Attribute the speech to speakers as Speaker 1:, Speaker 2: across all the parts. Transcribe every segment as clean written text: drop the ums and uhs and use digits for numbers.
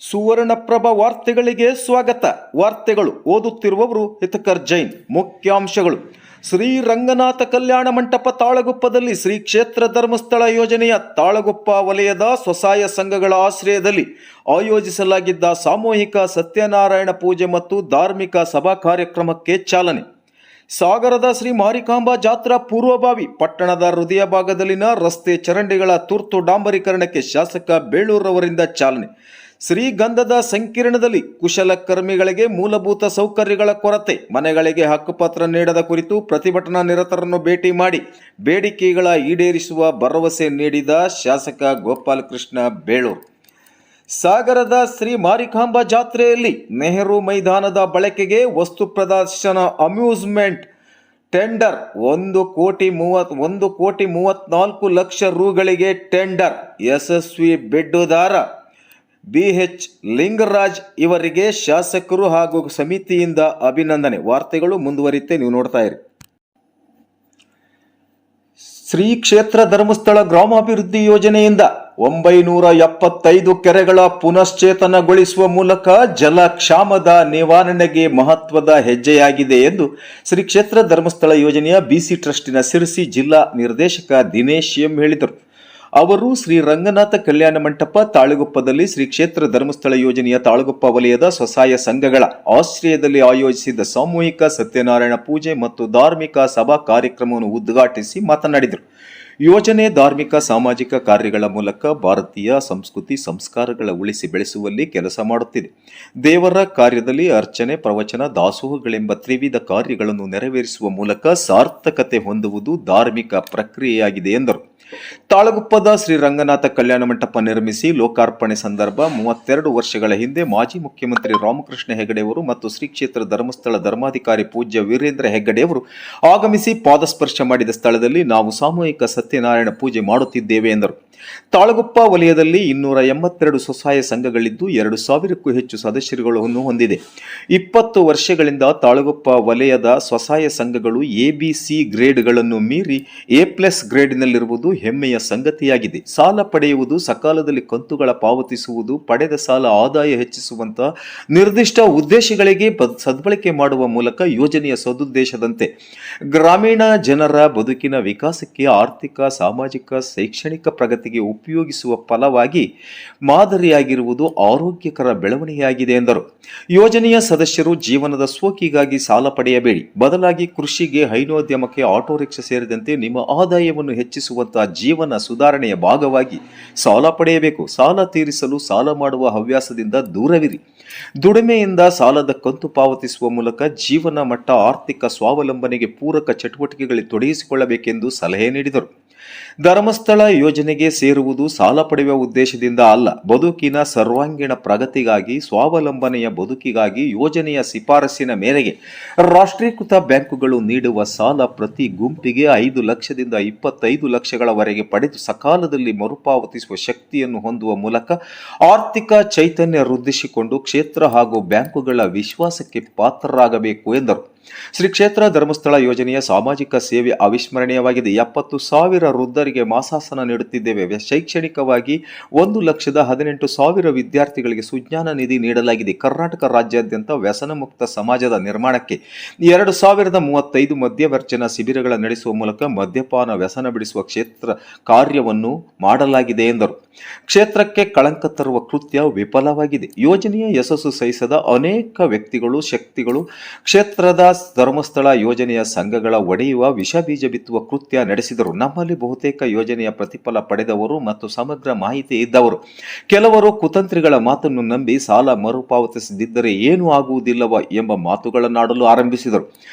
Speaker 1: ಸುವರ್ಣಪ್ರಭ ವಾರ್ತೆಗಳಿಗೆ ಸ್ವಾಗತ. ವಾರ್ತೆಗಳು ಓದುತ್ತಿರುವವರು ಹಿತಕರ್ ಜೈನ್. ಮುಖ್ಯಾಂಶಗಳು: ಶ್ರೀ ರಂಗನಾಥ ಕಲ್ಯಾಣ ಮಂಟಪ ತಾಳಗುಪ್ಪದಲ್ಲಿ ಶ್ರೀ ಕ್ಷೇತ್ರ ಧರ್ಮಸ್ಥಳ ಯೋಜನೆಯ ತಾಳಗುಪ್ಪ ವಲಯದ ಸ್ವಸಹಾಯ ಸಂಘಗಳ ಆಶ್ರಯದಲ್ಲಿ ಆಯೋಜಿಸಲಾಗಿದ್ದ ಸಾಮೂಹಿಕ ಸತ್ಯನಾರಾಯಣ ಪೂಜೆ ಮತ್ತು ಧಾರ್ಮಿಕ ಸಭಾ ಕಾರ್ಯಕ್ರಮಕ್ಕೆ ಚಾಲನೆ. ಸಾಗರದ ಶ್ರೀ ಮಾರಿಕಾಂಬಾ ಜಾತ್ರಾ ಪೂರ್ವಭಾವಿ ಪಟ್ಟಣದ ಹೃದಯ ಭಾಗದಲ್ಲಿನ ರಸ್ತೆ ಚರಂಡಿಗಳ ತುರ್ತು ಡಾಂಬರೀಕರಣಕ್ಕೆ ಶಾಸಕ ಬೇಳೂರವರಿಂದ ಚಾಲನೆ. ಶ್ರೀಗಂಧದ ಸಂಕೀರ್ಣದಲ್ಲಿ ಕುಶಲಕರ್ಮಿಗಳಿಗೆ ಮೂಲಭೂತ ಸೌಕರ್ಯಗಳ ಕೊರತೆ, ಮನೆಗಳಿಗೆ ಹಕ್ಕುಪತ್ರ ನೀಡದ ಕುರಿತು ಪ್ರತಿಭಟನಾ ನಿರತರನ್ನು ಭೇಟಿ ಮಾಡಿ ಬೇಡಿಕೆಗಳ ಈಡೇರಿಸುವ ಭರವಸೆ ನೀಡಿದ ಶಾಸಕ ಗೋಪಾಲಕೃಷ್ಣ ಬೇಳೂರು. ಸಾಗರದ ಶ್ರೀ ಮಾರಿಕಾಂಬಾ ಜಾತ್ರೆಯಲ್ಲಿ ನೆಹರು ಮೈದಾನದ ಬಳಕೆಗೆ ವಸ್ತು ಪ್ರದರ್ಶನ ಅಮ್ಯೂಸ್ಮೆಂಟ್ ಟೆಂಡರ್ 1,34 ಲಕ್ಷ ರುಗಳಿಗೆ ಟೆಂಡರ್. ಯಶಸ್ವಿ ಬೆಡ್ಡುದಾರ BH ಲಿಂಗರಾಜ್ ಇವರಿಗೆ ಶಾಸಕರು ಹಾಗೂ ಸಮಿತಿಯಿಂದ ಅಭಿನಂದನೆ. ವಾರ್ತೆಗಳು ಮುಂದುವರಿಯುತ್ತೆ, ನೀವು ನೋಡ್ತಾ ಇರಿ. ಶ್ರೀ ಕ್ಷೇತ್ರ ಧರ್ಮಸ್ಥಳ ಗ್ರಾಮಾಭಿವೃದ್ಧಿ ಯೋಜನೆಯಿಂದ 975 ಕೆರೆಗಳ ಪುನಶ್ಚೇತನಗೊಳಿಸುವ ಮೂಲಕ ಜಲಕ್ಷಾಮದ ನಿವಾರಣೆಗೆ ಮಹತ್ವದ ಹೆಜ್ಜೆಯಾಗಿದೆ ಎಂದು ಶ್ರೀ ಕ್ಷೇತ್ರ ಧರ್ಮಸ್ಥಳ ಯೋಜನೆಯ BC ಟ್ರಸ್ಟಿನ ಸಿರಸಿ ಜಿಲ್ಲಾ ನಿರ್ದೇಶಕ ದಿನೇಶ್ ಎಂ ಹೇಳಿದರು. ಅವರು ಶ್ರೀ ರಂಗನಾಥ ಕಲ್ಯಾಣ ಮಂಟಪ ತಾಳಗುಪ್ಪದಲ್ಲಿ ಶ್ರೀ ಕ್ಷೇತ್ರ ಧರ್ಮಸ್ಥಳ ಯೋಜನೆಯ ತಾಳಗುಪ್ಪ ವಲಯದ ಸ್ವಸಹಾಯ ಸಂಘಗಳ ಆಶ್ರಯದಲ್ಲಿ ಆಯೋಜಿಸಿದ್ದ ಸಾಮೂಹಿಕ ಸತ್ಯನಾರಾಯಣ ಪೂಜೆ ಮತ್ತು ಧಾರ್ಮಿಕ ಸಭಾ ಕಾರ್ಯಕ್ರಮವನ್ನು ಉದ್ಘಾಟಿಸಿ ಮಾತನಾಡಿದರು. ಯೋಜನೆ ಧಾರ್ಮಿಕ ಸಾಮಾಜಿಕ ಕಾರ್ಯಗಳ ಮೂಲಕ ಭಾರತೀಯ ಸಂಸ್ಕೃತಿ ಸಂಸ್ಕಾರಗಳ ಉಳಿಸಿ ಬೆಳೆಸುವಲ್ಲಿ ಕೆಲಸ ಮಾಡುತ್ತಿದೆ. ದೇವರ ಕಾರ್ಯದಲ್ಲಿ ಅರ್ಚನೆ, ಪ್ರವಚನ, ದಾಸೋಹಗಳೆಂಬ ತ್ರಿವಿಧ ಕಾರ್ಯಗಳನ್ನು ನೆರವೇರಿಸುವ ಮೂಲಕ ಸಾರ್ಥಕತೆ ಹೊಂದುವುದು ಧಾರ್ಮಿಕ ಪ್ರಕ್ರಿಯೆಯಾಗಿದೆ ಎಂದರು. ತಾಳಗುಪ್ಪದ ಶ್ರೀ ರಂಗನಾಥ ಕಲ್ಯಾಣ ಮಂಟಪ ನಿರ್ಮಿಸಿ ಲೋಕಾರ್ಪಣೆ ಸಂದರ್ಭ 32 ವರ್ಷಗಳ ಹಿಂದೆ ಮಾಜಿ ಮುಖ್ಯಮಂತ್ರಿ ರಾಮಕೃಷ್ಣ ಹೆಗಡೆಯವರು ಮತ್ತು ಶ್ರೀ ಕ್ಷೇತ್ರ ಧರ್ಮಸ್ಥಳ ಧರ್ಮಾಧಿಕಾರಿ ಪೂಜ್ಯ ವೀರೇಂದ್ರ ಹೆಗ್ಗಡೆಯವರು ಆಗಮಿಸಿ ಪಾದಸ್ಪರ್ಶ ಮಾಡಿದ ಸ್ಥಳದಲ್ಲಿ ನಾವು ಸಾಮೂಹಿಕ ಸತ್ಯನಾರಾಯಣ ಪೂಜೆ ಮಾಡುತ್ತಿದ್ದೇವೆ ಎಂದರು. ತಾಳಗುಪ್ಪ ವಲಯದಲ್ಲಿ 282 ಸ್ವಸಹಾಯ ಸಂಘಗಳಿದ್ದು 2,000ಕ್ಕೂ ಹೆಚ್ಚು ಸದಸ್ಯರುಗಳನ್ನು ಹೊಂದಿದೆ. 20 ವರ್ಷಗಳಿಂದ ತಾಳಗುಪ್ಪ ವಲಯದ ಸ್ವಸಹಾಯ ಸಂಘಗಳು ABC ಗ್ರೇಡ್ಗಳನ್ನು ಮೀರಿ A+ ಗ್ರೇಡ್ನಲ್ಲಿರುವುದು ಹೆಮ್ಮೆಯ ಸಂಗತಿಯಾಗಿದೆ. ಸಾಲ ಪಡೆಯುವುದು, ಸಕಾಲದಲ್ಲಿ ಕಂತುಗಳ ಪಾವತಿಸುವುದು, ಪಡೆದ ಸಾಲ ಆದಾಯ ಹೆಚ್ಚಿಸುವಂತಹ ನಿರ್ದಿಷ್ಟ ಉದ್ದೇಶಗಳಿಗೆ ಸದ್ಬಳಕೆ ಮಾಡುವ ಮೂಲಕ ಯೋಜನೆಯ ಸದುದ್ದೇಶದಂತೆ ಗ್ರಾಮೀಣ ಜನರ ಬದುಕಿನ ವಿಕಾಸಕ್ಕೆ, ಆರ್ಥಿಕ, ಸಾಮಾಜಿಕ, ಶೈಕ್ಷಣಿಕ ಪ್ರಗತಿಗೆ ಉಪಯೋಗಿಸುವ ಫಲವಾಗಿ ಮಾದರಿಯಾಗಿರುವುದು ಆರೋಗ್ಯಕರ ಬೆಳವಣಿಗೆಯಾಗಿದೆ ಎಂದರು. ಯೋಜನೆಯ ಸದಸ್ಯರು ಜೀವನದ ಸೋಕಿಗಾಗಿ ಸಾಲ ಪಡೆಯಬೇಡಿ, ಬದಲಾಗಿ ಕೃಷಿಗೆ, ಹೈನೋದ್ಯಮಕ್ಕೆ, ಆಟೋ ರಿಕ್ಷಾ ಸೇರಿದಂತೆ ನಿಮ್ಮ ಆದಾಯವನ್ನು ಹೆಚ್ಚಿಸುವಂತಹ ಜೀವನ ಸುಧಾರಣೆಯ ಭಾಗವಾಗಿ ಸಾಲ ಪಡೆಯಬೇಕು. ಸಾಲ ತೀರಿಸಲು ಸಾಲ ಮಾಡುವ ಹವ್ಯಾಸದಿಂದ ದೂರವಿರಿ. ದುಡಿಮೆಯಿಂದ ಸಾಲದ ಕಂತು ಪಾವತಿಸುವ ಮೂಲಕ ಜೀವನ ಮಟ್ಟ, ಆರ್ಥಿಕ ಸ್ವಾವಲಂಬನೆಗೆ ಪೂರಕ ಚಟುವಟಿಕೆಗಳಲ್ಲಿ ತೊಡಗಿಸಿಕೊಳ್ಳಬೇಕೆಂದು ಸಲಹೆ ನೀಡಿದರು. ಧರ್ಮಸ್ಥಳ ಯೋಜನೆಗೆ ಸೇರುವುದು ಸಾಲ ಪಡೆಯುವ ಉದ್ದೇಶದಿಂದ ಅಲ್ಲ, ಬದುಕಿನ ಸರ್ವಾಂಗೀಣ ಪ್ರಗತಿಗಾಗಿ, ಸ್ವಾವಲಂಬನೆಯ ಬದುಕಿಗಾಗಿ ಯೋಜನೆಯ ಶಿಫಾರಸಿನ ಮೇರೆಗೆ ರಾಷ್ಟ್ರೀಕೃತ ಬ್ಯಾಂಕುಗಳು ನೀಡುವ ಸಾಲ ಪ್ರತಿ ಗುಂಪಿಗೆ 5 ಲಕ್ಷದಿಂದ 25 ಲಕ್ಷಗಳವರೆಗೆ ಪಡೆದು ಸಕಾಲದಲ್ಲಿ ಮರುಪಾವತಿಸುವ ಶಕ್ತಿಯನ್ನು ಹೊಂದುವ ಮೂಲಕ ಆರ್ಥಿಕ ಚೈತನ್ಯ ವೃದ್ಧಿಸಿಕೊಂಡು ಕ್ಷೇತ್ರ ಹಾಗೂ ಬ್ಯಾಂಕುಗಳ ವಿಶ್ವಾಸಕ್ಕೆ ಪಾತ್ರರಾಗಬೇಕು ಎಂದರು. ಶ್ರೀ ಕ್ಷೇತ್ರ ಧರ್ಮಸ್ಥಳ ಯೋಜನೆಯ ಸಾಮಾಜಿಕ ಸೇವೆ ಅವಿಸ್ಮರಣೀಯವಾಗಿದೆ. 70,000 ವೃದ್ಧರಿಗೆ ಮಾಸಾಸನ ನೀಡುತ್ತಿದ್ದೇವೆ. ಶೈಕ್ಷಣಿಕವಾಗಿ 1,18,000 ವಿದ್ಯಾರ್ಥಿಗಳಿಗೆ ಸುಜ್ಞಾನ ನಿಧಿ ನೀಡಲಾಗಿದೆ. ಕರ್ನಾಟಕ ರಾಜ್ಯಾದ್ಯಂತ ವ್ಯಸನ ಮುಕ್ತ ಸಮಾಜದ ನಿರ್ಮಾಣಕ್ಕೆ 2035 ಮದ್ಯವರ್ಜನ ಶಿಬಿರಗಳ ನಡೆಸುವ ಮೂಲಕ ಮದ್ಯಪಾನ ವ್ಯಸನ ಬಿಡಿಸುವ ಕ್ಷೇತ್ರ ಕಾರ್ಯವನ್ನು ಮಾಡಲಾಗಿದೆ ಎಂದರು. ಕ್ಷೇತ್ರಕ್ಕೆ ಕಳಂಕ ತರುವ ಕೃತ್ಯ ವಿಫಲವಾಗಿದೆ. ಯೋಜನೆಯ ಯಶಸ್ಸು ಸಹಿಸದ ಅನೇಕ ವ್ಯಕ್ತಿಗಳು, ಶಕ್ತಿಗಳು ಕ್ಷೇತ್ರದ ಧರ್ಮಸ್ಥಳ ಯೋಜನೆಯ ಸಂಘಗಳ ಒಡೆಯುವ, ವಿಷ ಬೀಜ ಬಿತ್ತುವ ಕೃತ್ಯ ನಡೆಸಿದರು. ನಮ್ಮಲ್ಲಿ ಬಹುತೇಕ ಯೋಜನೆಯ ಪ್ರತಿಫಲ ಪಡೆದವರು ಮತ್ತು ಸಮಗ್ರ ಮಾಹಿತಿ ಇದ್ದವರು ಕೆಲವರು ಕುತಂತ್ರಿಗಳ ಮಾತನ್ನು ನಂಬಿ ಸಾಲ ಮರುಪಾವತಿಸದಿದ್ದರೆ ಏನೂ ಆಗುವುದಿಲ್ಲವ ಎಂಬ ಮಾತುಗಳನ್ನಾಡಲು ಆರಂಭಿಸಿದರು.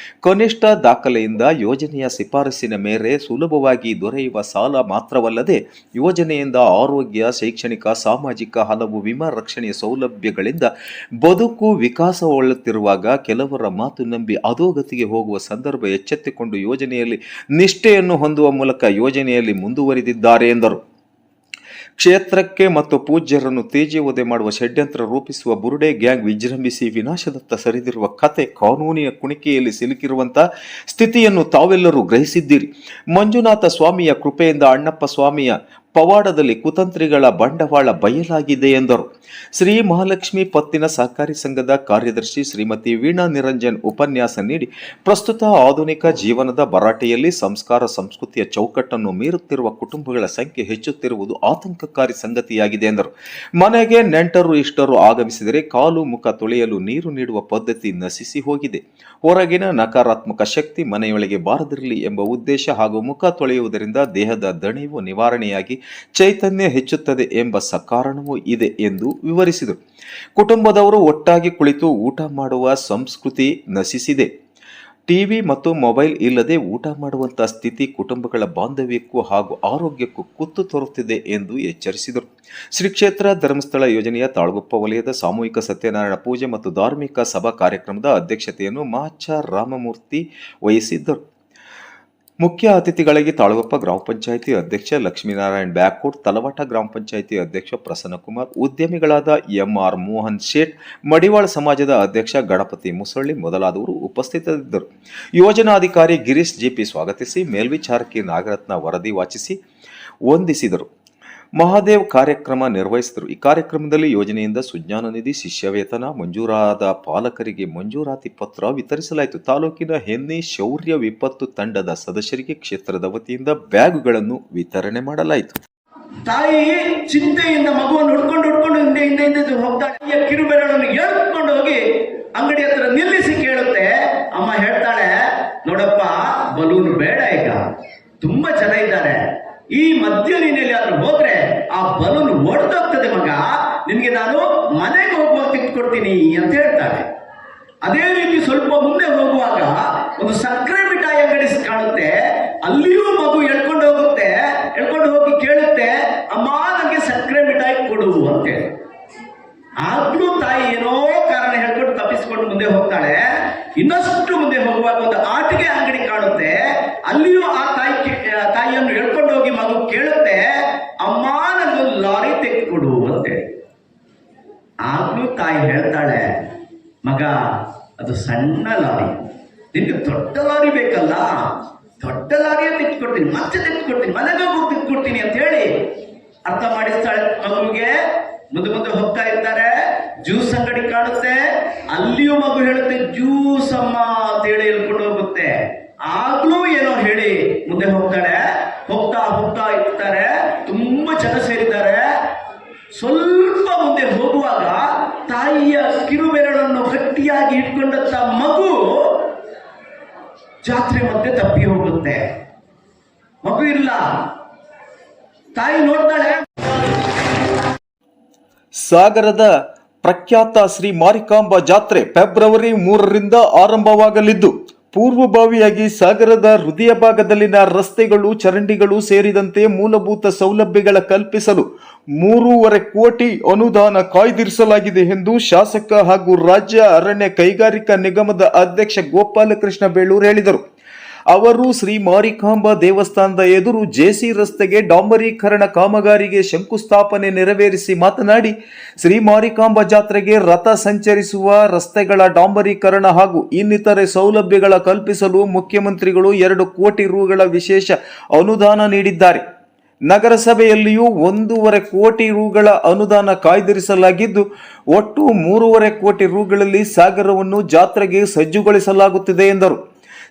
Speaker 1: ಕನಿಷ್ಠ ದಾಖಲೆಯಿಂದ ಯೋಜನೆಯ ಶಿಫಾರಸಿನ ಮೇರೆ ಸುಲಭವಾಗಿ ದೊರೆಯುವ ಸಾಲ ಮಾತ್ರವಲ್ಲದೆ ಯೋಜನೆಯಿಂದ ಆರೋಗ್ಯ, ಶೈಕ್ಷಣಿಕ, ಸಾಮಾಜಿಕ ಹಲವು ವಿಮಾ ರಕ್ಷಣೆಯ ಸೌಲಭ್ಯಗಳಿಂದ ಬದುಕು ವಿಕಾಸಗೊಳ್ಳುತ್ತಿರುವಾಗ ಕೆಲವರ ಮಾತು ನಂಬಿ ಅಧೋಗತಿಗೆ ಹೋಗುವ ಸಂದರ್ಭ ಎಚ್ಚೆತ್ತುಕೊಂಡು ಯೋಜನೆಯಲ್ಲಿ ನಿಷ್ಠೆಯನ್ನು ಹೊಂದುವ ಮೂಲಕ ಯೋಜನೆಯಲ್ಲಿ ಮುಂದುವರಿದಿದ್ದಾರೆ ಎಂದರು. ಕ್ಷೇತ್ರಕ್ಕೆ ಮತ್ತು ಪೂಜ್ಯರನ್ನು ತೇಜೋವಧೆ ಮಾಡುವ ಷಡ್ಯಂತ್ರ ರೂಪಿಸುವ ಬುರುಡೆ ಗ್ಯಾಂಗ್ ವಿಜೃಂಭಿಸಿ ವಿನಾಶದತ್ತ ಸರಿದಿರುವ ಕತೆ, ಕಾನೂನಿನ ಕುಣಿಕೆಯಲ್ಲಿ ಸಿಲುಕಿರುವಂತಹ ಸ್ಥಿತಿಯನ್ನು ತಾವೆಲ್ಲರೂ ಗ್ರಹಿಸಿದ್ದೀರಿ. ಮಂಜುನಾಥ ಸ್ವಾಮಿಯ ಕೃಪೆಯಿಂದ ಅಣ್ಣಪ್ಪ ಸ್ವಾಮಿಯ ಪವಾಡದಲ್ಲಿ ಕುತಂತ್ರಿಗಳ ಬಂಡವಾಳ ಬಯಲಾಗಿದೆ ಎಂದರು. ಶ್ರೀ ಮಹಾಲಕ್ಷ್ಮಿ ಪತ್ತಿನ ಸಹಕಾರಿ ಸಂಘದ ಕಾರ್ಯದರ್ಶಿ ಶ್ರೀಮತಿ ವೀಣಾ ನಿರಂಜನ್ ಉಪನ್ಯಾಸ ನೀಡಿ, ಪ್ರಸ್ತುತ ಆಧುನಿಕ ಜೀವನದ ಭರಾಟೆಯಲ್ಲಿ ಸಂಸ್ಕಾರ ಸಂಸ್ಕೃತಿಯ ಚೌಕಟ್ಟನ್ನು ಮೀರುತ್ತಿರುವ ಕುಟುಂಬಗಳ ಸಂಖ್ಯೆ ಹೆಚ್ಚುತ್ತಿರುವುದು ಆತಂಕಕಾರಿ ಸಂಗತಿಯಾಗಿದೆ ಎಂದರು. ಮನೆಗೆ ನೆಂಟರು ಇಷ್ಟರು ಆಗಮಿಸಿದರೆ ಕಾಲು ಮುಖ ತೊಳೆಯಲು ನೀರು ನೀಡುವ ಪದ್ಧತಿ ನಶಿಸಿ ಹೋಗಿದೆ. ಹೊರಗಿನ ನಕಾರಾತ್ಮಕ ಶಕ್ತಿ ಮನೆಯೊಳಗೆ ಬಾರದಿರಲಿ ಎಂಬ ಉದ್ದೇಶ ಹಾಗೂ ಮುಖ ತೊಳೆಯುವುದರಿಂದ ದೇಹದ ದಣಿವು ನಿವಾರಣೆಯಾಗಿ ಚೈತನ್ಯ ಹೆಚ್ಚುತ್ತದೆ ಎಂಬ ಸಕಾರಣವೂ ಇದೆ ಎಂದು ವಿವರಿಸಿದರು. ಕುಟುಂಬದವರು ಒಟ್ಟಾಗಿ ಕುಳಿತು ಊಟ ಮಾಡುವ ಸಂಸ್ಕೃತಿ ನಶಿಸಿದೆ. ಟಿವಿ ಮತ್ತು ಮೊಬೈಲ್ ಇಲ್ಲದೆ ಊಟ ಮಾಡುವಂತಹ ಸ್ಥಿತಿ ಕುಟುಂಬಗಳ ಬಾಂಧವ್ಯಕ್ಕೂ ಹಾಗೂ ಆರೋಗ್ಯಕ್ಕೂ ಕುತ್ತು ತರುತ್ತಿದೆ ಎಂದು ಎಚ್ಚರಿಸಿದರು. ಶ್ರೀ ಕ್ಷೇತ್ರ ಧರ್ಮಸ್ಥಳ ಯೋಜನೆಯ ತಾಳಗುಪ್ಪ ವಲಯದ ಸಾಮೂಹಿಕ ಸತ್ಯನಾರಾಯಣ ಪೂಜೆ ಮತ್ತು ಧಾರ್ಮಿಕ ಸಭಾ ಕಾರ್ಯಕ್ರಮದ ಅಧ್ಯಕ್ಷತೆಯನ್ನು ಮಾಚ ರಾಮಮೂರ್ತಿ ವಹಿಸಿದ್ದರು. ಮುಖ್ಯ ಅತಿಥಿಗಳಾಗಿ ತಾಳಗುಪ್ಪ ಗ್ರಾಮ ಪಂಚಾಯಿತಿ ಅಧ್ಯಕ್ಷ ಲಕ್ಷ್ಮೀನಾರಾಯಣ್ ಬ್ಯಾಕೋಟ್, ತಲವಾಟ ಗ್ರಾಮ ಪಂಚಾಯಿತಿ ಅಧ್ಯಕ್ಷ ಪ್ರಸನ್ನಕುಮಾರ್, ಉದ್ಯಮಿಗಳಾದ ಎಂಆರ್ ಮೋಹನ್ ಶೇಟ್, ಮಡಿವಾಳ ಸಮಾಜದ ಅಧ್ಯಕ್ಷ ಗಣಪತಿ ಮುಸಳ್ಳಿ ಮೊದಲಾದವರು ಉಪಸ್ಥಿತರಿದ್ದರು. ಯೋಜನಾಧಿಕಾರಿ ಗಿರೀಶ್ ಜಿಪಿ ಸ್ವಾಗತಿಸಿ, ಮೇಲ್ವಿಚಾರಕಿ ನಾಗರತ್ನ ವರದಿ ವಾಚಿಸಿ ವಂದಿಸಿದರು. ಮಹಾದೇವ್ ಕಾರ್ಯಕ್ರಮ ನಿರ್ವಹಿಸಿದರು. ಈ ಕಾರ್ಯಕ್ರಮದಲ್ಲಿ ಯೋಜನೆಯಿಂದ ಸುಜ್ಞಾನ ನಿಧಿ, ಶಿಷ್ಯ ವೇತನ ಮಂಜೂರಾದ ಪಾಲಕರಿಗೆ ಮಂಜೂರಾತಿ ಪತ್ರ ವಿತರಿಸಲಾಯಿತು. ತಾಲೂಕಿನ ಹೆನ್ನಿ ಶೌರ್ಯ ವಿಪತ್ತು ತಂಡದ ಸದಸ್ಯರಿಗೆ ಕ್ಷೇತ್ರದ ವತಿಯಿಂದ ಬ್ಯಾಗುಗಳನ್ನು ವಿತರಣೆ ಮಾಡಲಾಯಿತು.
Speaker 2: ತಾಯಿ ಚಿಂತೆಯಿಂದ ಮಗುವನ್ನು ಹುಡ್ಕೊಂಡು ಹಿಂದೆ ಹೋಗ್ತಾಳೆ. ಕಿರುಬೆರಳನ್ನು ಎಳ್ಕೊಂಡು ಹೋಗಿ ಅಂಗಡಿ ಹತ್ರ ನಿಲ್ಲಿಸಿ ಕೇಳುತ್ತೆ. ಅಮ್ಮ ಹೇಳ್ತಾಳೆ, ನೋಡಪ್ಪ ಬಲೂನ್ ಬೇಡ, ಈಗ ತುಂಬಾ ಜನ ಇದ್ದಾರೆ, ಈ ಮಧ್ಯ ನೀನೆಲ್ಲಿ ಆದ್ರೂ ಹೋದ್ರೆ ಆ ಬಲೂನ್ ಒಡೆದೋಗ್ತದೆ ಮಗ, ನಿನ್ಗೆ ನಾನು ಮನೆಗೆ ಹೋಗುವಾಗ ತೆಗೆದುಕೊಡ್ತೀನಿ ಅಂತ ಹೇಳ್ತಾಳೆ. ಅದೇ ರೀತಿ ಸ್ವಲ್ಪ ಮುಂದೆ ಹೋಗುವಾಗ ಒಂದು ಸಕ್ಕರೆ ಮಿಠಾಯಿ ಅಂಗಡಿ ಕಾಣುತ್ತೆ. ಅಲ್ಲಿಯೂ ಮಗು ಎಳ್ಕೊಂಡು ಹೋಗುತ್ತೆ. ಎಳ್ಕೊಂಡು ಹೋಗಿ ಕೇಳುತ್ತೆ, ಅಮ್ಮ ನನಗೆ ಸಕ್ಕರೆ ಮಿಠಾಯಿ ಕೊಡು ಅಂತೇಳಿ. ಆಗ್ಲೂ ತಾಯಿ ಏನೋ ಕಾರಣ ಹೇಳ್ಕೊಂಡು ತಪ್ಪಿಸ್ಕೊಂಡು ಮುಂದೆ ಹೋಗ್ತಾಳೆ. ಇನ್ನಷ್ಟು ಮುಂದೆ ಹೋಗುವಾಗ ಒಂದು ಆಟಿಕೆ ಅಂಗಡಿ ಕಾಣುತ್ತೆ. ಅಲ್ಲಿಯೂ ಆ ತಾಯಿಯನ್ನು ಹೇಳ್ಕೊಂಡು ಹೋಗಿ ಮಗು ಕೇಳುತ್ತೆ, ಅಮ್ಮ ನನಗೊಂದು ಲಾರಿ ತೆಗೆದುಕೊಡು ಅಂತೇಳಿ. ಆಗ್ಲೂ ತಾಯಿ ಹೇಳ್ತಾಳೆ, ಮಗ ಅದು ಸಣ್ಣ ಲಾರಿ, ನಿನ್ಗೆ ದೊಡ್ಡ ಲಾರಿ ಬೇಕಲ್ಲ, ದೊಡ್ಡ ಲಾರಿಯ ತೆಗೆದುಕೊಡ್ತೀನಿ, ಮತ್ತೆ ತೆಗೆದುಕೊಡ್ತೀನಿ, ಮನೆಗೆ ಹೋಗಿ ತೆಗೆದುಕೊಡ್ತೀನಿ ಅಂತ ಹೇಳಿ ಅರ್ಥ ಮಾಡಿಸ್ತಾಳೆ ಮಗುವಿಗೆ. ಮುಂದೆ ಹೋಗ್ತಾ ಇರ್ತಾರೆ. ಜ್ಯೂಸ್ ಅಂಗಡಿ ಕಾಣುತ್ತೆ. ಅಲ್ಲಿಯೂ ಮಗು ಹೇಳುತ್ತೆ, ಜ್ಯೂಸ್ ಅಮ್ಮ ಅಂತ ಹೇಳಿ ಹೇಳ್ಕೊಂಡು ಹೋಗುತ್ತೆ. ಆಗ್ಲೂ ಏನೋ ಹೇಳಿ ಮುಂದೆ ಹೋಗ್ತಾಳೆ. ಹೋಗ್ತಾ ಇರ್ತಾರೆ. ತುಂಬಾ ಜನ ಸೇರಿದ್ದಾರೆ. ಸ್ವಲ್ಪ ಮುಂದೆ ಹೋಗುವಾಗ ತಾಯಿಯ ಕಿರುಬೆರಳನ್ನು ಗಟ್ಟಿಯಾಗಿ ಇಟ್ಕೊಂಡಂತ ಮಗು ಜಾತ್ರೆ ಮಧ್ಯೆ ತಪ್ಪಿ ಹೋಗುತ್ತೆ. ಮಗು ಇಲ್ಲ. ತಾಯಿ ನೋಡ್ತಾಳೆ.
Speaker 1: ಸಾಗರದ ಪ್ರಖ್ಯಾತ ಶ್ರೀ ಮಾರಿಕಾಂಬಾ ಜಾತ್ರೆ ಫೆಬ್ರವರಿ 3ರಿಂದ ಆರಂಭವಾಗಲಿದ್ದು, ಪೂರ್ವಭಾವಿಯಾಗಿ ಸಾಗರದ ಹೃದಯ ಭಾಗದಲ್ಲಿನ ರಸ್ತೆಗಳು, ಚರಂಡಿಗಳು ಸೇರಿದಂತೆ ಮೂಲಭೂತ ಸೌಲಭ್ಯಗಳ ಕಲ್ಪಿಸಲು 3.5 ಕೋಟಿ ಅನುದಾನ ಕಾಯ್ದಿರಿಸಲಾಗಿದೆ ಎಂದು ಶಾಸಕ ಹಾಗೂ ರಾಜ್ಯ ಅರಣ್ಯ ಕೈಗಾರಿಕಾ ನಿಗಮದ ಅಧ್ಯಕ್ಷ ಗೋಪಾಲಕೃಷ್ಣ ಬೇಳೂರು ಹೇಳಿದರು. ಅವರು ಶ್ರೀ ಮಾರಿಕಾಂಬಾ ದೇವಸ್ಥಾನದ ಎದುರು ಜೆಸಿ ರಸ್ತೆಗೆ ಡಾಂಬರೀಕರಣ ಕಾಮಗಾರಿಗೆ ಶಂಕುಸ್ಥಾಪನೆ ನೆರವೇರಿಸಿ ಮಾತನಾಡಿ, ಶ್ರೀ ಮಾರಿಕಾಂಬಾ ಜಾತ್ರೆಗೆ ರಥ ಸಂಚರಿಸುವ ರಸ್ತೆಗಳ ಡಾಂಬರೀಕರಣ ಹಾಗೂ ಇನ್ನಿತರೆ ಸೌಲಭ್ಯಗಳ ಕಲ್ಪಿಸಲು ಮುಖ್ಯಮಂತ್ರಿಗಳು 2 ಕೋಟಿ ರುಗಳ ವಿಶೇಷ ಅನುದಾನ ನೀಡಿದ್ದಾರೆ. ನಗರಸಭೆಯಲ್ಲಿಯೂ 1.5 ಕೋಟಿ ರುಗಳ ಅನುದಾನ ಕಾಯ್ದಿರಿಸಲಾಗಿದ್ದು, ಒಟ್ಟು 3.5 ಕೋಟಿ ರುಗಳಲ್ಲಿ ಸಾಗರವನ್ನು ಜಾತ್ರೆಗೆ ಸಜ್ಜುಗೊಳಿಸಲಾಗುತ್ತಿದೆ ಎಂದರು.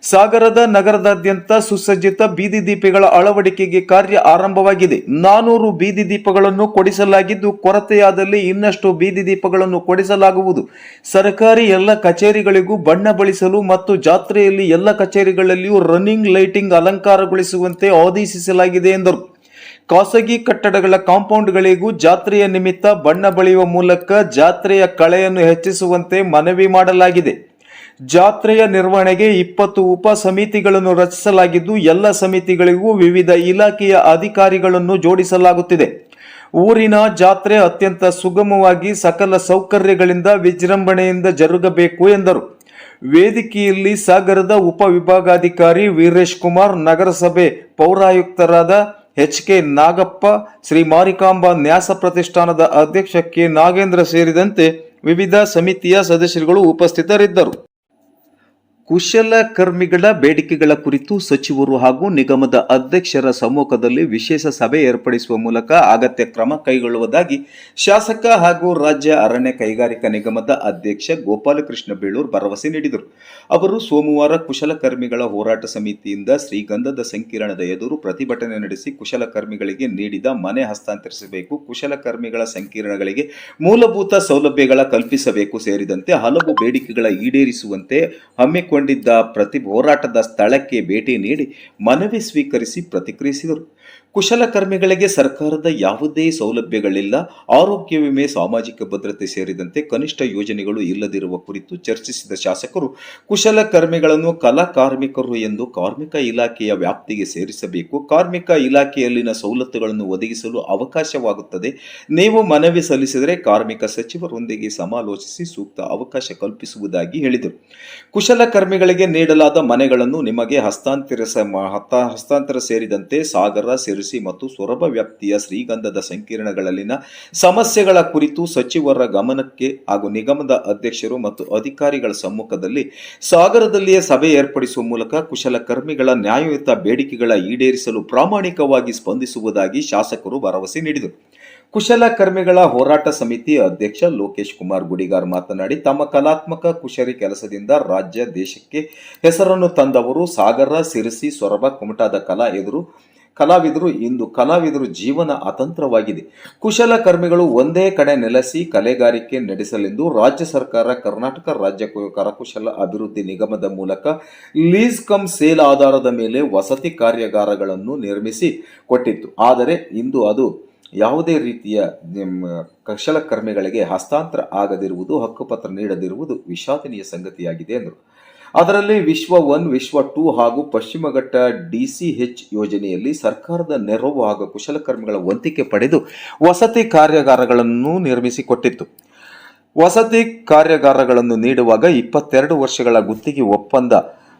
Speaker 1: ಸಾಗರದ ನಗರದಾದ್ಯಂತ ಸುಸಜ್ಜಿತ ಬೀದಿ ದೀಪಗಳ ಅಳವಡಿಕೆಗೆ ಕಾರ್ಯ ಆರಂಭವಾಗಿದೆ. 400 ಬೀದಿ ದೀಪಗಳನ್ನು ಕೊಡಿಸಲಾಗಿದ್ದು, ಕೊರತೆಯಾದಲ್ಲಿ ಇನ್ನಷ್ಟು ಬೀದಿ ದೀಪಗಳನ್ನು ಕೊಡಿಸಲಾಗುವುದು. ಸರ್ಕಾರಿ ಎಲ್ಲ ಕಚೇರಿಗಳಿಗೂ ಬಣ್ಣ ಬಳಿಸಲು ಮತ್ತು ಜಾತ್ರೆಯಲ್ಲಿ ಎಲ್ಲ ಕಚೇರಿಗಳಲ್ಲಿಯೂ ರನ್ನಿಂಗ್ ಲೈಟಿಂಗ್ ಅಲಂಕಾರಗೊಳಿಸುವಂತೆ ಆದೇಶಿಸಲಾಗಿದೆ ಎಂದರು. ಖಾಸಗಿ ಕಟ್ಟಡಗಳ ಕಾಂಪೌಂಡ್ಗಳಿಗೂ ಜಾತ್ರೆಯ ನಿಮಿತ್ತ ಬಣ್ಣ ಬಳಿಯುವ ಮೂಲಕ ಜಾತ್ರೆಯ ಕಳೆಯನ್ನು ಹೆಚ್ಚಿಸುವಂತೆ ಮನವಿ ಮಾಡಲಾಗಿದೆ. ಜಾತ್ರೆಯ ನಿರ್ವಹಣೆಗೆ 20 ಉಪ ಸಮಿತಿಗಳನ್ನು ರಚಿಸಲಾಗಿದ್ದು, ಎಲ್ಲ ಸಮಿತಿಗಳಿಗೂ ವಿವಿಧ ಇಲಾಖೆಯ ಅಧಿಕಾರಿಗಳನ್ನು ಜೋಡಿಸಲಾಗುತ್ತಿದೆ. ಊರಿನ ಜಾತ್ರೆ ಅತ್ಯಂತ ಸುಗಮವಾಗಿ ಸಕಲ ಸೌಕರ್ಯಗಳಿಂದ ವಿಜೃಂಭಣೆಯಿಂದ ಜರುಗಬೇಕು ಎಂದರು. ವೇದಿಕೆಯಲ್ಲಿ ಸಾಗರದ ಉಪವಿಭಾಗಾಧಿಕಾರಿ ವೀರೇಶ್ ಕುಮಾರ್, ನಗರಸಭೆ ಪೌರಾಯುಕ್ತರಾದ ಎಚ್.ಕೆ. ನಾಗಪ್ಪ, ಶ್ರೀ ಮಾರಿಕಾಂಬಾ ನ್ಯಾಸ ಪ್ರತಿಷ್ಠಾನದ ಅಧ್ಯಕ್ಷ ಕೆ. ನಾಗೇಂದ್ರ ಸೇರಿದಂತೆ ವಿವಿಧ ಸಮಿತಿಯ ಸದಸ್ಯರುಗಳು ಉಪಸ್ಥಿತರಿದ್ದರು. ಕುಶಲಕರ್ಮಿಗಳ ಬೇಡಿಕೆಗಳ ಕುರಿತು ಸಚಿವರು ಹಾಗೂ ನಿಗಮದ ಅಧ್ಯಕ್ಷರ ಸಮ್ಮುಖದಲ್ಲಿ ವಿಶೇಷ ಸಭೆ ಏರ್ಪಡಿಸುವ ಮೂಲಕ ಅಗತ್ಯ ಕ್ರಮ ಕೈಗೊಳ್ಳುವುದಾಗಿ ಶಾಸಕ ಹಾಗೂ ರಾಜ್ಯ ಅರಣ್ಯ ಕೈಗಾರಿಕಾ ನಿಗಮದ ಅಧ್ಯಕ್ಷ ಗೋಪಾಲಕೃಷ್ಣ ಬೇಳೂರ್ ಭರವಸೆ ನೀಡಿದರು. ಅವರು ಸೋಮವಾರ ಕುಶಲಕರ್ಮಿಗಳ ಹೋರಾಟ ಸಮಿತಿಯಿಂದ ಶ್ರೀಗಂಧದ ಸಂಕೀರ್ಣದ ಎದುರು ಪ್ರತಿಭಟನೆ ನಡೆಸಿ ಕುಶಲಕರ್ಮಿಗಳಿಗೆ ನೀಡಿದ ಮನೆ ಹಸ್ತಾಂತರಿಸಬೇಕು, ಕುಶಲಕರ್ಮಿಗಳ ಸಂಕೀರ್ಣಗಳಿಗೆ ಮೂಲಭೂತ ಸೌಲಭ್ಯಗಳ ಕಲ್ಪಿಸಬೇಕು ಸೇರಿದಂತೆ ಹಲವು ಬೇಡಿಕೆಗಳ ಈಡೇರಿಸುವಂತೆ ಹಮ್ಮಿಕೊಂಡಿದ್ದ ಹೋರಾಟದ ಸ್ಥಳಕ್ಕೆ ಭೇಟಿ ನೀಡಿ ಮನವಿ ಸ್ವೀಕರಿಸಿ ಪ್ರತಿಕ್ರಿಯಿಸಿದರು. ಕುಶಲಕರ್ಮಿಗಳಿಗೆ ಸರ್ಕಾರದ ಯಾವುದೇ ಸೌಲಭ್ಯಗಳಿಲ್ಲ, ಆರೋಗ್ಯ ವಿಮೆ, ಸಾಮಾಜಿಕ ಭದ್ರತೆ ಸೇರಿದಂತೆ ಕನಿಷ್ಠ ಯೋಜನೆಗಳು ಇಲ್ಲದಿರುವ ಕುರಿತು ಚರ್ಚಿಸಿದ ಶಾಸಕರು ಕುಶಲಕರ್ಮಿಗಳನ್ನು ಕಲಾ ಕಾರ್ಮಿಕರು ಎಂದು ಕಾರ್ಮಿಕ ಇಲಾಖೆಯ ವ್ಯಾಪ್ತಿಗೆ ಸೇರಿಸಬೇಕು, ಕಾರ್ಮಿಕ ಇಲಾಖೆಯಲ್ಲಿನ ಸವಲತ್ತುಗಳನ್ನು ಒದಗಿಸಲು ಅವಕಾಶವಾಗುತ್ತದೆ, ನೀವು ಮನವಿ ಸಲ್ಲಿಸಿದರೆ ಕಾರ್ಮಿಕ ಸಚಿವರೊಂದಿಗೆ ಸಮಾಲೋಚಿಸಿ ಸೂಕ್ತ ಅವಕಾಶ ಕಲ್ಪಿಸುವುದಾಗಿ ಹೇಳಿದರು. ಕುಶಲಕರ್ಮಿಗಳಿಗೆ ನೀಡಲಾದ ಮನೆಗಳನ್ನು ನಿಮಗೆ ಹಸ್ತಾಂತರ ಸೇರಿದಂತೆ ಸಾಗರ, ಸಿರಸಿ ಮತ್ತು ಸೊರಬ ವ್ಯಾಪ್ತಿಯ ಶ್ರೀಗಂಧದ ಸಂಕೀರ್ಣಗಳಲ್ಲಿನ ಸಮಸ್ಯೆಗಳ ಕುರಿತು ಸಚಿವರ ಗಮನಕ್ಕೆ ಹಾಗೂ ನಿಗಮದ ಅಧ್ಯಕ್ಷರು ಮತ್ತು ಅಧಿಕಾರಿಗಳ ಸಮ್ಮುಖದಲ್ಲಿ ಸಾಗರದಲ್ಲಿಯೇ ಸಭೆ ಏರ್ಪಡಿಸುವ ಮೂಲಕ ಕುಶಲಕರ್ಮಿಗಳ ನ್ಯಾಯಯುತ ಬೇಡಿಕೆಗಳ ಈಡೇರಿಸಲು ಪ್ರಾಮಾಣಿಕವಾಗಿ ಸ್ಪಂದಿಸುವುದಾಗಿ ಶಾಸಕರು ಭರವಸೆ ನೀಡಿದರು. ಕುಶಲಕರ್ಮಿಗಳ ಹೋರಾಟ ಸಮಿತಿ ಅಧ್ಯಕ್ಷ ಲೋಕೇಶ್ ಕುಮಾರ್ ಗುಡಿಗಾರ್ ಮಾತನಾಡಿ, ತಮ್ಮ ಕಲಾತ್ಮಕ ಕುಶರಿ ಕೆಲಸದಿಂದ ರಾಜ್ಯ, ದೇಶಕ್ಕೆ ಹೆಸರನ್ನು ತಂದವರು ಸಾಗರ, ಸಿರಸಿ, ಸೊರಬ, ಕುಮಟಾದ ಕಲಾವಿದರು ಇಂದು ಕಲಾವಿದರು ಜೀವನ ಅತಂತ್ರವಾಗಿದೆ. ಕುಶಲಕರ್ಮಿಗಳು ಒಂದೇ ಕಡೆ ನೆಲೆಸಿ ಕಲೆಗಾರಿಕೆ ನಡೆಸಲೆಂದು ರಾಜ್ಯ ಸರ್ಕಾರ ಕರ್ನಾಟಕ ರಾಜ್ಯ ಕರಕುಶಲ ಅಭಿವೃದ್ಧಿ ನಿಗಮದ ಮೂಲಕ ಲೀಸ್ ಕಮ್ ಸೇಲ್ ಆಧಾರದ ಮೇಲೆ ವಸತಿ ಕಾರ್ಯಾಗಾರಗಳನ್ನು ನಿರ್ಮಿಸಿ ಕೊಟ್ಟಿತ್ತು. ಆದರೆ ಇಂದು ಅದು ಯಾವುದೇ ರೀತಿಯ ಕುಶಲಕರ್ಮಿಗಳಿಗೆ ಹಸ್ತಾಂತರ ಆಗದಿರುವುದು, ಹಕ್ಕುಪತ್ರ ನೀಡದಿರುವುದು ವಿಷಾದನೀಯ ಸಂಗತಿಯಾಗಿದೆ ಎಂದರು. ಅದರಲ್ಲಿ ವಿಶ್ವ 1, ವಿಶ್ವ 2 ಹಾಗೂ ಪಶ್ಚಿಮಘಟ್ಟ DCH ಯೋಜನೆಯಲ್ಲಿ ಸರ್ಕಾರದ ನೆರವು ಹಾಗೂ ಕುಶಲಕರ್ಮಿಗಳ ವಂತಿಕೆ ಪಡೆದು ವಸತಿ ಕಾರ್ಯಾಗಾರಗಳನ್ನು ನಿರ್ಮಿಸಿಕೊಟ್ಟಿತ್ತು. ವಸತಿ ಕಾರ್ಯಾಗಾರಗಳನ್ನು ನೀಡುವಾಗ 22 ವರ್ಷಗಳ ಗುತ್ತಿಗೆ ಒಪ್ಪಂದ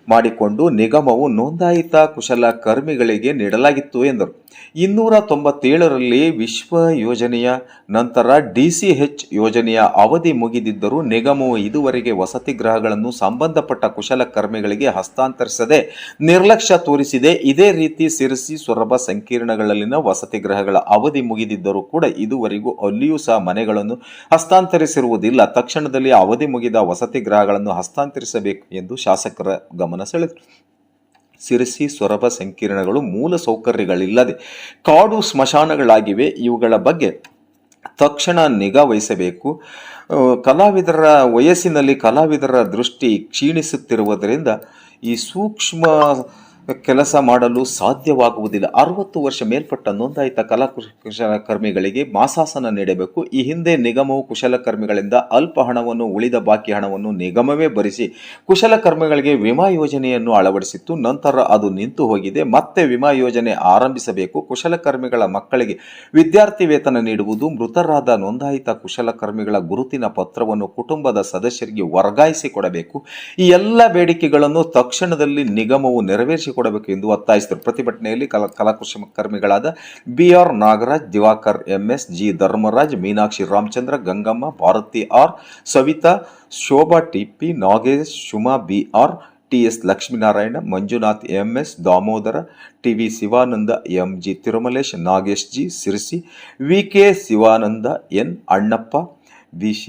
Speaker 1: ಮಾಡಿಕೊಂಡು ನಿಗಮವು ನೋಂದಾಯಿತ ಕುಶಲಕರ್ಮಿಗಳಿಗೆ ನೀಡಲಾಗಿತ್ತು ಎಂದರು. 297ರಲ್ಲಿ ವಿಶ್ವ ಯೋಜನೆಯ ನಂತರ DCH ಯೋಜನೆಯ ಅವಧಿ ಮುಗಿದಿದ್ದರೂ ನಿಗಮವು ಇದುವರೆಗೆ ವಸತಿ ಗೃಹಗಳನ್ನು ಸಂಬಂಧಪಟ್ಟ ಕುಶಲಕರ್ಮಿಗಳಿಗೆ ಹಸ್ತಾಂತರಿಸದೆ ನಿರ್ಲಕ್ಷ್ಯ ತೋರಿಸಿದೆ. ಇದೇ ರೀತಿ ಸಿರಸಿ, ಸೊರಬ ಸಂಕೀರ್ಣಗಳಲ್ಲಿನ ವಸತಿ ಗೃಹಗಳ ಅವಧಿ ಮುಗಿದಿದ್ದರೂ ಕೂಡ ಇದುವರೆಗೂ ಅಲ್ಲಿಯೂ ಸಹ ಮನೆಗಳನ್ನು ಹಸ್ತಾಂತರಿಸಿರುವುದಿಲ್ಲ. ತಕ್ಷಣದಲ್ಲಿ ಅವಧಿ ಮುಗಿದ ವಸತಿ ಗೃಹಗಳನ್ನು ಹಸ್ತಾಂತರಿಸಬೇಕು ಎಂದು ಶಾಸಕರ ಗಮನ ಸೆಳೆದರು. ಸಿರಸಿ, ಸೊರಬ ಸಂಕೀರ್ಣಗಳು ಮೂಲ ಸೌಕರ್ಯಗಳಿಲ್ಲದೆ ಕಾಡು ಸ್ಮಶಾನಗಳಾಗಿವೆ. ಇವುಗಳ ಬಗ್ಗೆ ತಕ್ಷಣ ನಿಗಾ ವಹಿಸಬೇಕು. ವಯಸ್ಸಿನಲ್ಲಿ ಕಲಾವಿದರ ದೃಷ್ಟಿ ಕ್ಷೀಣಿಸುತ್ತಿರುವುದರಿಂದ ಈ ಸೂಕ್ಷ್ಮ ಕೆಲಸ ಮಾಡಲು ಸಾಧ್ಯವಾಗುವುದಿಲ್ಲ. 60 ವರ್ಷ ಮೇಲ್ಪಟ್ಟ ನೋಂದಾಯಿತ ಕುಶಲಕರ್ಮಿಗಳಿಗೆ ಮಾಸಾಸನ ನೀಡಬೇಕು. ಈ ಹಿಂದೆ ನಿಗಮವು ಕುಶಲಕರ್ಮಿಗಳಿಂದ ಅಲ್ಪ ಹಣವನ್ನು, ಉಳಿದ ಬಾಕಿ ಹಣವನ್ನು ನಿಗಮವೇ ಭರಿಸಿ ಕುಶಲಕರ್ಮಿಗಳಿಗೆ ವಿಮಾ ಯೋಜನೆಯನ್ನು ಅಳವಡಿಸಿತ್ತು. ನಂತರ ಅದು ನಿಂತು ಹೋಗಿದೆ. ಮತ್ತೆ ವಿಮಾ ಯೋಜನೆ ಆರಂಭಿಸಬೇಕು. ಕುಶಲಕರ್ಮಿಗಳ ಮಕ್ಕಳಿಗೆ ವಿದ್ಯಾರ್ಥಿ ವೇತನ ನೀಡುವುದು, ಮೃತರಾದ ನೋಂದಾಯಿತ ಕುಶಲಕರ್ಮಿಗಳ ಗುರುತಿನ ಪತ್ರವನ್ನು ಕುಟುಂಬದ ಸದಸ್ಯರಿಗೆ ವರ್ಗಾಯಿಸಿಕೊಡಬೇಕು. ಈ ಎಲ್ಲ ಬೇಡಿಕೆಗಳನ್ನು ತಕ್ಷಣದಲ್ಲಿ ನಿಗಮವು ನೆರವೇರಿಸಿ ಕೊಡಬೇಕು ಎಂದು ಒತ್ತಾಯಿಸಿದರು. ಪ್ರತಿಭಟನೆಯಲ್ಲಿ ಕಲಾಕರ್ಮಿಗಳಾದ BR Nagaraj, Diwakar MS, G Dharmaraj, Meenakshi Ramachandra, Gangamma, Bharati R, Savita, Shobha TP, Nagesh, Suma BR, TS Lakshminarayana, Manjunath MS, Damodar, TV Shivananda, MG Thirumalesh, Nagesh G Sirsi, VK Shivananda, N Annappa, VC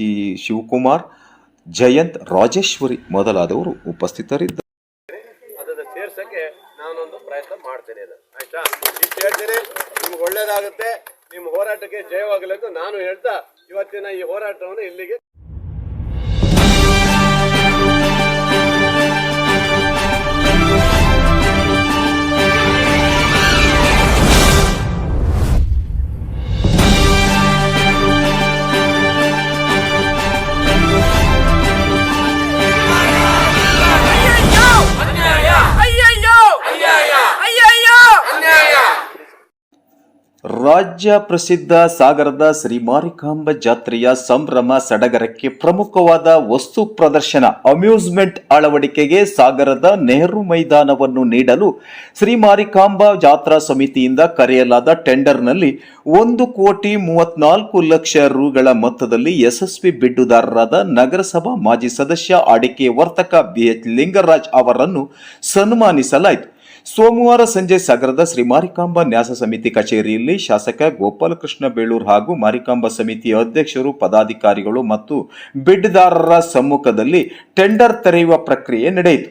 Speaker 1: Shivakumar, Jayant, Rajeshwari ಮೊದಲಾದವರು ಉಪಸ್ಥಿತರಿದ್ದರು.
Speaker 3: ನಾನೊಂದು ಪ್ರಯತ್ನ ಮಾಡ್ತೇನೆ. ಆಯ್ತಾ? ಇಷ್ಟು ಹೇಳ್ತೇನೆ, ನಿಮ್ಗೆ ಒಳ್ಳೇದಾಗುತ್ತೆ, ನಿಮ್ಮ ಹೋರಾಟಕ್ಕೆ ಜಯವಾಗಲೆಂದು ನಾನು ಹೇಳ್ತಾ ಇವತ್ತಿನ ಈ ಹೋರಾಟವನ್ನು ಇಲ್ಲಿಗೆ
Speaker 1: ರಾಜ್ಯ ಪ್ರಸಿದ್ಧ ಸಾಗರದ ಶ್ರೀ ಮಾರಿಕಾಂಬ ಜಾತ್ರೆಯ ಸಂಭ್ರಮ ಸಡಗರಕ್ಕೆ ಪ್ರಮುಖವಾದ ವಸ್ತು ಪ್ರದರ್ಶನ ಅಮ್ಯೂಸ್ಮೆಂಟ್ ಅಳವಡಿಕೆಗೆ ಸಾಗರದ ನೆಹರು ಮೈದಾನವನ್ನು ನೀಡಲು ಶ್ರೀ ಮಾರಿಕಾಂಬ ಜಾತ್ರಾ ಸಮಿತಿಯಿಂದ ಕರೆಯಲಾದ ಟೆಂಡರ್ನಲ್ಲಿ 1,34,00,000 ರುಗಳ ಮೊತ್ತದಲ್ಲಿ ಯಶಸ್ವಿ ಬಿಡ್ಡುದಾರರಾದ ನಗರಸಭಾ ಮಾಜಿ ಸದಸ್ಯ ಅಡಿಕೆ ವರ್ತಕ BH ಲಿಂಗರಾಜ್ ಅವರನ್ನು ಸನ್ಮಾನಿಸಲಾಯಿತು. ಸೋಮವಾರ ಸಂಜೆ ಸಾಗರದ ಶ್ರೀ ಮಾರಿಕಾಂಬಾ ನ್ಯಾಸ ಸಮಿತಿ ಕಚೇರಿಯಲ್ಲಿ ಶಾಸಕ ಗೋಪಾಲಕೃಷ್ಣ ಬೇಳೂರು ಹಾಗೂ ಮಾರಿಕಾಂಬಾ ಸಮಿತಿಯ ಅಧ್ಯಕ್ಷರು, ಪದಾಧಿಕಾರಿಗಳು ಮತ್ತು ಬಿಡ್ದಾರರ ಸಮ್ಮುಖದಲ್ಲಿ ಟೆಂಡರ್ ತೆರೆಯುವ ಪ್ರಕ್ರಿಯೆ ನಡೆಯಿತು.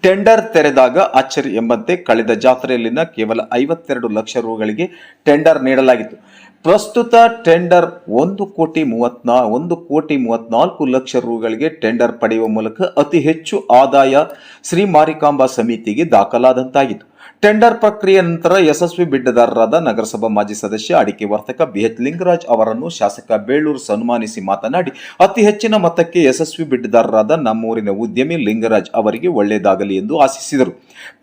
Speaker 1: ಟೆಂಡರ್ ತೆರೆದಾಗ ಅಚ್ಚರಿ ಎಂಬಂತೆ ಕಳೆದ ಜಾತ್ರೆಯಲ್ಲಿನ ಕೇವಲ 52 ಲಕ್ಷ ರುಗಳಿಗೆ ಟೆಂಡರ್ ನೀಡಲಾಗಿತ್ತು. ಪ್ರಸ್ತುತ ಟೆಂಡರ್ 1,34 ಲಕ್ಷ ರುಗಳಿಗೆ ಟೆಂಡರ್ ಪಡೆಯುವ ಮೂಲಕ ಅತಿ ಹೆಚ್ಚು ಆದಾಯ ಶ್ರೀ ಮಾರಿಕಾಂಬಾ ಸಮಿತಿಗೆ ದಾಖಲಾದಂತಾಗಿತ್ತು. ಟೆಂಡರ್ ಪ್ರಕ್ರಿಯೆ ನಂತರ ಯಶಸ್ವಿ ಬಿಡ್ಡದಾರರಾದ ನಗರಸಭಾ ಮಾಜಿ ಸದಸ್ಯ ಅಡಿಕೆ ವರ್ತಕ BH ಲಿಂಗರಾಜ್ ಅವರನ್ನು ಶಾಸಕ ಬೇಳೂರು ಸನ್ಮಾನಿಸಿ ಮಾತನಾಡಿ, ಅತಿ ಹೆಚ್ಚಿನ ಮೊತ್ತಕ್ಕೆ ಯಶಸ್ವಿ ಬಿಡ್ಡದಾರರಾದ ನಮ್ಮೂರಿನ ಉದ್ಯಮಿ ಲಿಂಗರಾಜ್ ಅವರಿಗೆ ಒಳ್ಳೆಯದಾಗಲಿ ಎಂದು ಆಶಿಸಿದರು.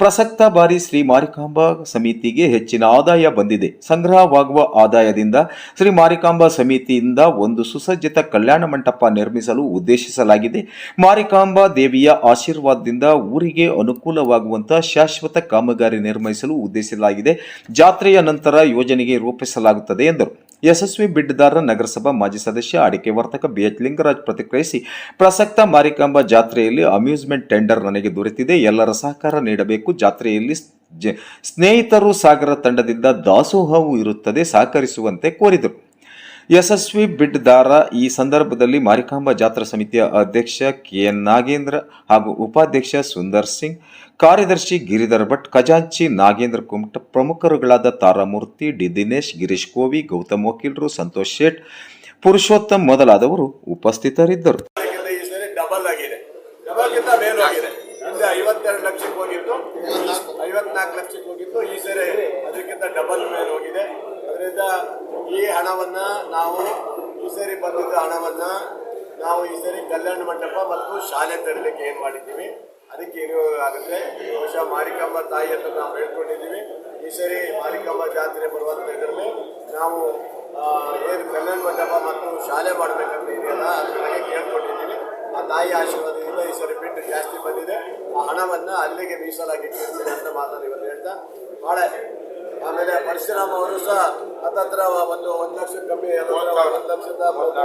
Speaker 1: ಪ್ರಸಕ್ತ ಬಾರಿ ಶ್ರೀ ಮಾರಿಕಾಂಬಾ ಸಮಿತಿಗೆ ಹೆಚ್ಚಿನ ಆದಾಯ ಬಂದಿದೆ. ಸಂಗ್ರಹವಾಗುವ ಆದಾಯದಿಂದ ಶ್ರೀ ಮಾರಿಕಾಂಬಾ ಸಮಿತಿಯಿಂದ ಒಂದು ಸುಸಜ್ಜಿತ ಕಲ್ಯಾಣ ಮಂಟಪ ನಿರ್ಮಿಸಲು ಉದ್ದೇಶಿಸಲಾಗಿದೆ. ಮಾರಿಕಾಂಬಾ ದೇವಿಯ ಆಶೀರ್ವಾದದಿಂದ ಊರಿಗೆ ಅನುಕೂಲವಾಗುವಂತಹ ಶಾಶ್ವತ ಕಾಮಗಾರಿ ನಿರ್ಮಿಸಲು ಉದ್ದೇಶಿಸಲಾಗಿದೆ. ಜಾತ್ರೆಯ ನಂತರ ಯೋಜನೆಗೆ ರೂಪಿಸಲಾಗುತ್ತದೆ ಎಂದರು. ಯಶಸ್ವಿ ಬಿಡ್ದಾರ ನಗರಸಭಾ ಮಾಜಿ ಸದಸ್ಯ ಅಡಿಕೆ ವರ್ತಕ BH ಲಿಂಗರಾಜ್ ಪ್ರತಿಕ್ರಿಯಿಸಿ, ಪ್ರಸಕ್ತ ಮಾರಿಕಾಂಬಾ ಜಾತ್ರೆಯಲ್ಲಿ ಅಮ್ಯೂಸ್ಮೆಂಟ್ ಟೆಂಡರ್ ನನಗೆ ದೊರೆತಿದೆ. ಎಲ್ಲರ ಸಹಕಾರ ನೀಡಬೇಕು. ಜಾತ್ರೆಯಲ್ಲಿ ಸ್ನೇಹಿತರು ಸಾಗರ ತಂಡದಿಂದ ದಾಸೋಹವೂ ಇರುತ್ತದೆ, ಸಹಕರಿಸುವಂತೆ ಕೋರಿದರು. ಯಶಸ್ವಿ ಬಿಡ್ದಾರ ಈ ಸಂದರ್ಭದಲ್ಲಿ ಮಾರಿಕಾಂಬಾ ಜಾತ್ರಾ ಸಮಿತಿಯ ಅಧ್ಯಕ್ಷ KN ನಾಗೇಂದ್ರ ಹಾಗೂ ಉಪಾಧ್ಯಕ್ಷ ಸುಂದರ್ ಸಿಂಗ್, ಕಾರ್ಯದರ್ಶಿ ಗಿರಿಧರ್ ಭಟ್, ಖಜಾಂಚಿ ನಾಗೇಂದ್ರ ಕುಮಟ, ಪ್ರಮುಖರುಗಳಾದ ತಾರಾಮೂರ್ತಿ, ಡಿ ದಿನೇಶ್, ಗಿರೀಶ್ ಕೋವಿ, ಗೌತಮ್ ವಕೀಲರು, ಸಂತೋಷ್ ಶೇಟ್, ಪುರುಷೋತ್ತಮ್ ಮೊದಲಾದವರು ಉಪಸ್ಥಿತರಿದ್ದರು.
Speaker 3: ಡಬಲ್ ಆಗಿದೆ, ಡಬಲ್ಗಿಂತ ಮೇಲೂ ಆಗಿದೆ. ಹಿಂದೆ 52 ಲಕ್ಷಕ್ಕೆ ಹೋಗಿತ್ತು, 54 ಲಕ್ಷಕ್ಕೆ ಹೋಗಿತ್ತು. ಈ ಸರಿ ಅದಕ್ಕಿಂತ ಡಬಲ್ ಮೇಲೆ ಹೋಗಿದೆ. ಅದರಿಂದ ಈ ಹಣವನ್ನ ನಾವು ಈ ಸರಿ ಬಂದಿದ್ದ ಹಣವನ್ನ ನಾವು ಈ ಸರಿ ಕಲ್ಯಾಣ ಮಂಟಪ ಮತ್ತು ಶಾಲೆ ತರಲಿಕ್ಕೆ ಏನು ಮಾಡಿದ್ದೀವಿ ಅದಕ್ಕೆ ಏನು ಆಗುತ್ತೆ. ಬಹುಶಃ ಮಾರಿಕಾಂಬಾ ತಾಯಿ ಅಂತ ನಾವು ಹೇಳ್ಕೊಂಡಿದ್ದೀವಿ. ಈ ಸರಿ ಮಾರಿಕಾಂಬಾ ಜಾತ್ರೆ ಬರುವಂಥ ಇದರಲ್ಲಿ ನಾವು ಏನು ಕಲ್ಯಾಣ ಮಂಟಪ ಮತ್ತು ಶಾಲೆ ಮಾಡಬೇಕಂತ ಇದೆಯಲ್ಲ ಅದಕ್ಕೆ ಕೇಳ್ಕೊಂಡಿದ್ದೀವಿ. ಆ ತಾಯಿ ಆಶೀರ್ವಾದದಿಂದ ಈ ಸರಿ ಬಿಟ್ಟು ಜಾಸ್ತಿ ಬಂದಿದೆ. ಆ ಹಣವನ್ನು ಅಲ್ಲಿಗೆ ಮೀಸಲಾಗಿ ಇಟ್ಟಿರ್ತೀನಿ ಅಂತ ಮಾತನ್ನು ಇವತ್ತು ಹೇಳ್ತಾ ಭಾಳ. ಆಮೇಲೆ ಪರಶುರಾಮ್ ಅವರು ಸಹ ಹತ್ತತ್ರ ಒಂದು 1 ಲಕ್ಷ ಕಮ್ಮಿ, 1 ಲಕ್ಷದ 20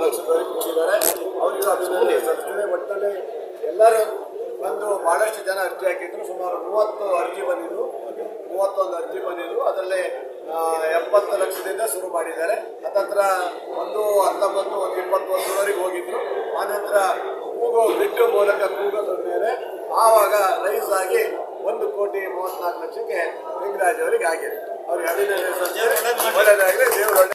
Speaker 3: ಲಕ್ಷದವರೆಗೆ ಕೊಟ್ಟಿದ್ದಾರೆ. ಅವರಿಗೂ ಅಭಿನಂದನೆ ಸಲ್ಲಿಸ್ತೇನೆ. ಒಟ್ಟಲ್ಲಿ ಎಲ್ಲರೂ ಬಂದು ಭಾಳಷ್ಟು ಜನ ಅರ್ಜಿ ಹಾಕಿದ್ರು. ಸುಮಾರು 31 ಅರ್ಜಿ ಬಂದಿದ್ದು. ಅದರಲ್ಲಿ 70 ಲಕ್ಷದಿಂದ ಶುರು ಮಾಡಿದ್ದಾರೆ. ಹತ್ತತ್ರ 19, 21ವರೆಗೆ ಹೋಗಿದ್ರು. ಆನಂತರ ಬಿಟ್ಟು ಮೂಲಕ ಕೂಗೋದ್ರ ಮೇಲೆ ಆವಾಗ ರೈಸ್ ಆಗಿ 1,34,00,000ಕ್ಕೆ ಲಿಂಗರಾಜ್ ಅವರಿಗೆ ಆಗಿದೆ. ಅವ್ರಿಗೆ ಅಭಿನಂದನೆ. ಒಳ್ಳೆಯದಾಗಲಿ. ದೇವರು